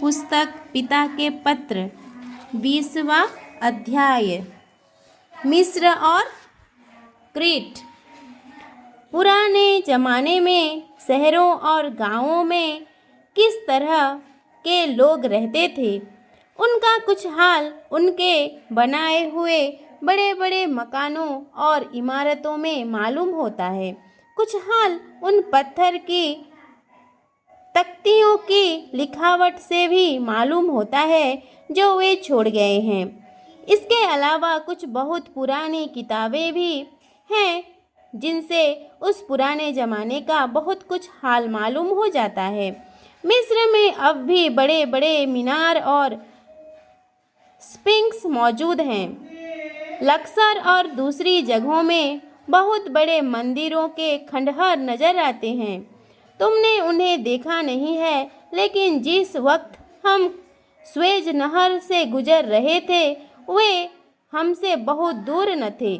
पुस्तक पिता के पत्र 20वां अध्याय। मिस्र और क्रीट। पुराने ज़माने में शहरों और गांवों में किस तरह के लोग रहते थे, उनका कुछ हाल उनके बनाए हुए बड़े बड़े मकानों और इमारतों में मालूम होता है। कुछ हाल उन पत्थर की तख्तियों की लिखावट से भी मालूम होता है जो वे छोड़ गए हैं। इसके अलावा कुछ बहुत पुरानी किताबें भी हैं जिनसे उस पुराने ज़माने का बहुत कुछ हाल मालूम हो जाता है। मिस्र में अब भी बड़े बड़े मीनार और स्फिंक्स मौजूद हैं। लक्सर और दूसरी जगहों में बहुत बड़े मंदिरों के खंडहर नजर आते हैं। तुमने उन्हें देखा नहीं है, लेकिन जिस वक्त हम स्वेज नहर से गुजर रहे थे वे हमसे बहुत दूर न थे,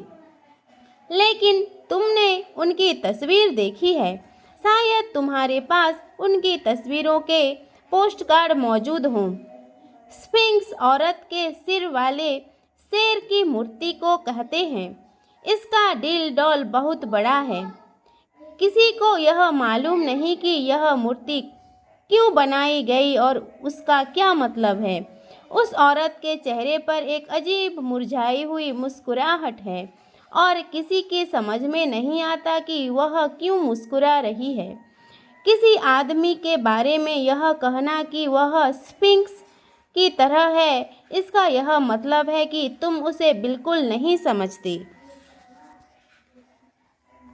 लेकिन तुमने उनकी तस्वीर देखी है। शायद तुम्हारे पास उनकी तस्वीरों के पोस्टकार्ड मौजूद हों। स्फिंक्स औरत के सिर वाले शेर की मूर्ति को कहते हैं। इसका दिल डौल बहुत बड़ा है। किसी को यह मालूम नहीं कि यह मूर्ति क्यों बनाई गई और उसका क्या मतलब है। उस औरत के चेहरे पर एक अजीब मुरझाई हुई मुस्कुराहट है और किसी की समझ में नहीं आता कि वह क्यों मुस्कुरा रही है। किसी आदमी के बारे में यह कहना कि वह स्फिंक्स की तरह है, इसका यह मतलब है कि तुम उसे बिल्कुल नहीं समझती।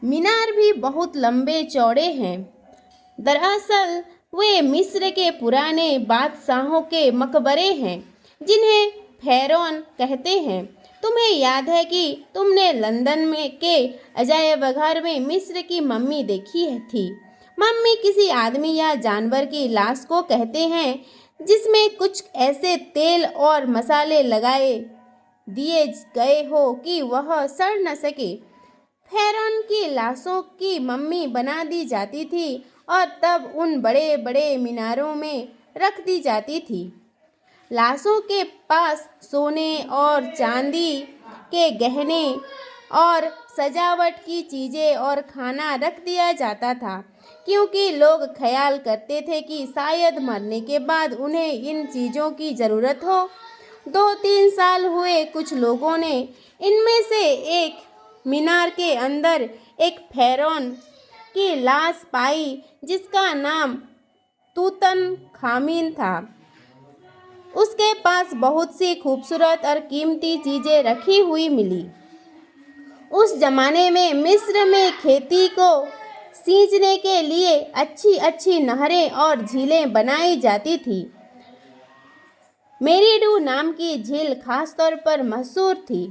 मीनार भी बहुत लंबे चौड़े हैं। दरअसल वे मिस्र के पुराने बादशाहों के मकबरे हैं जिन्हें फ़ैरौन कहते हैं। तुम्हें याद है कि तुमने लंदन में के अजायब घर में मिस्र की मम्मी देखी थी। मम्मी किसी आदमी या जानवर की लाश को कहते हैं जिसमें कुछ ऐसे तेल और मसाले लगाए दिए गए हो कि वह सड़ न सके। फ़ैरौन की लाशों की मम्मी बना दी जाती थी और तब उन बड़े बड़े मीनारों में रख दी जाती थी। लाशों के पास सोने और चांदी के गहने और सजावट की चीज़ें और खाना रख दिया जाता था, क्योंकि लोग ख्याल करते थे कि शायद मरने के बाद उन्हें इन चीज़ों की ज़रूरत हो। 2-3 साल हुए कुछ लोगों ने इनमें से एक मीनार के अंदर एक फ़ैरौन की लाश पाई जिसका नाम तूतनखामुन था। उसके पास बहुत सी खूबसूरत और कीमती चीज़ें रखी हुई मिली। उस ज़माने में मिस्र में खेती को सींचने के लिए अच्छी अच्छी नहरें और झीलें बनाई जाती थी। मेरिडू नाम की झील खासतौर पर मशहूर थी।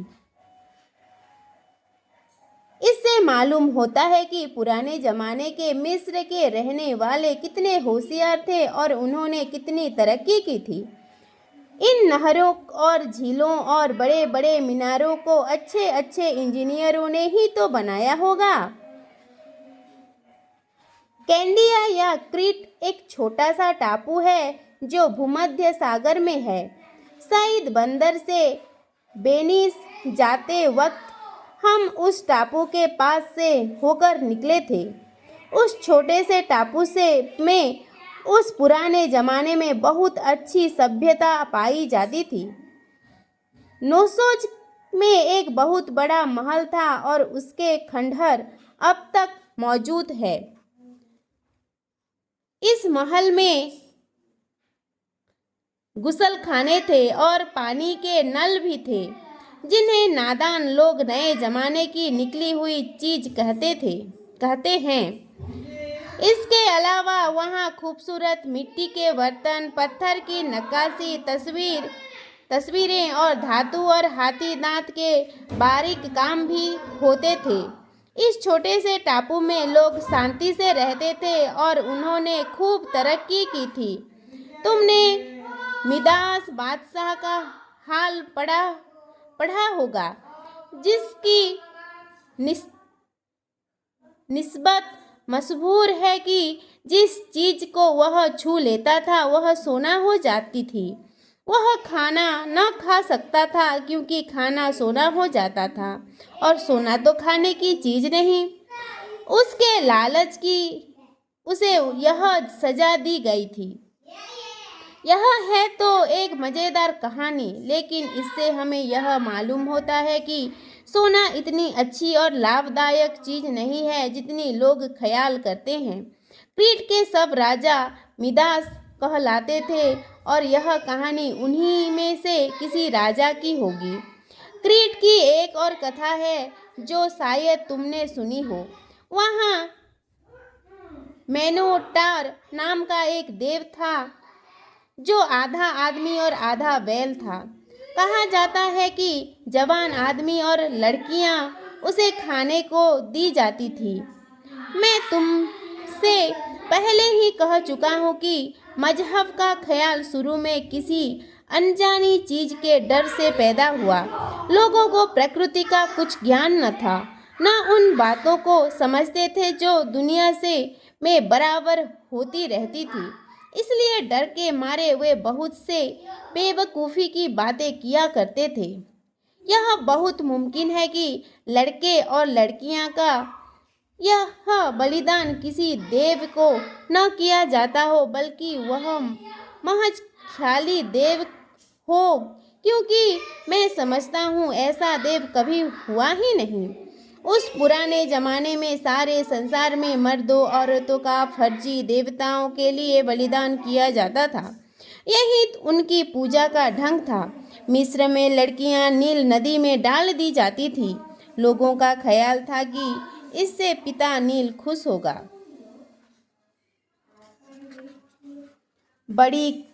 इससे मालूम होता है कि पुराने ज़माने के मिस्र के रहने वाले कितने होशियार थे और उन्होंने कितनी तरक्की की थी। इन नहरों और झीलों और बड़े बड़े मीनारों को अच्छे अच्छे इंजीनियरों ने ही तो बनाया होगा। कैंडिया या क्रीट एक छोटा सा टापू है जो भूमध्य सागर में है। सईद बंदर से वेनिस जाते वक्त हम उस टापू के पास से होकर निकले थे। उस छोटे से टापू से में उस पुराने ज़माने में बहुत अच्छी सभ्यता पाई जाती थी। नोसोज में एक बहुत बड़ा महल था और उसके खंडहर अब तक मौजूद है। इस महल में गुसलखाने थे और पानी के नल भी थे जिन्हें नादान लोग नए ज़माने की निकली हुई चीज़ कहते हैं। इसके अलावा वहाँ खूबसूरत मिट्टी के बर्तन, पत्थर की नक्काशी तस्वीरें और धातु और हाथी दांत के बारीक काम भी होते थे। इस छोटे से टापू में लोग शांति से रहते थे और उन्होंने खूब तरक्की की थी। तुमने मिदास बादशाह का हाल पढ़ा होगा, जिसकी निस्बत मशहूर है कि जिस चीज को वह छू लेता था वह सोना हो जाती थी। वह खाना न खा सकता था क्योंकि खाना सोना हो जाता था, और सोना तो खाने की चीज नहीं। उसके लालच की उसे यह सजा दी गई थी। यह है तो एक मज़ेदार कहानी, लेकिन इससे हमें यह मालूम होता है कि सोना इतनी अच्छी और लाभदायक चीज़ नहीं है जितनी लोग ख्याल करते हैं। क्रीट के सब राजा मिदास कहलाते थे, और यह कहानी उन्हीं में से किसी राजा की होगी। क्रीट की एक और कथा है जो शायद तुमने सुनी हो। वहाँ मेनोटार नाम का एक देव था जो आधा आदमी और आधा बैल था। कहा जाता है कि जवान आदमी और लड़कियां उसे खाने को दी जाती थी। मैं तुमसे पहले ही कह चुका हूँ कि मजहब का ख्याल शुरू में किसी अनजानी चीज के डर से पैदा हुआ। लोगों को प्रकृति का कुछ ज्ञान न था, न उन बातों को समझते थे जो दुनिया से में बराबर होती रहती थी। इसलिए डर के मारे वे बहुत से बेवकूफ़ी की बातें किया करते थे। यह बहुत मुमकिन है कि लड़के और लड़कियां का यह बलिदान किसी देव को न किया जाता हो, बल्कि वह महज ख्याली देव हो, क्योंकि मैं समझता हूँ ऐसा देव कभी हुआ ही नहीं। उस पुराने जमाने में सारे संसार में मर्दों औरतों का फर्जी देवताओं के लिए बलिदान किया जाता था। यही उनकी पूजा का ढंग था। मिस्र में लड़कियां नील नदी में डाल दी जाती थी। लोगों का ख्याल था कि इससे पिता नील खुश होगा। बड़ी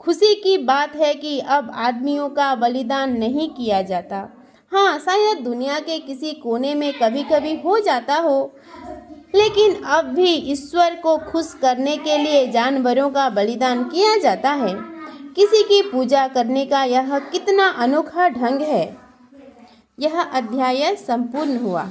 खुशी की बात है कि अब आदमियों का बलिदान नहीं किया जाता। हाँ, शायद दुनिया के किसी कोने में कभी कभी हो जाता हो, लेकिन अब भी ईश्वर को खुश करने के लिए जानवरों का बलिदान किया जाता है। किसी की पूजा करने का यह कितना अनोखा ढंग है। यह अध्याय संपूर्ण हुआ।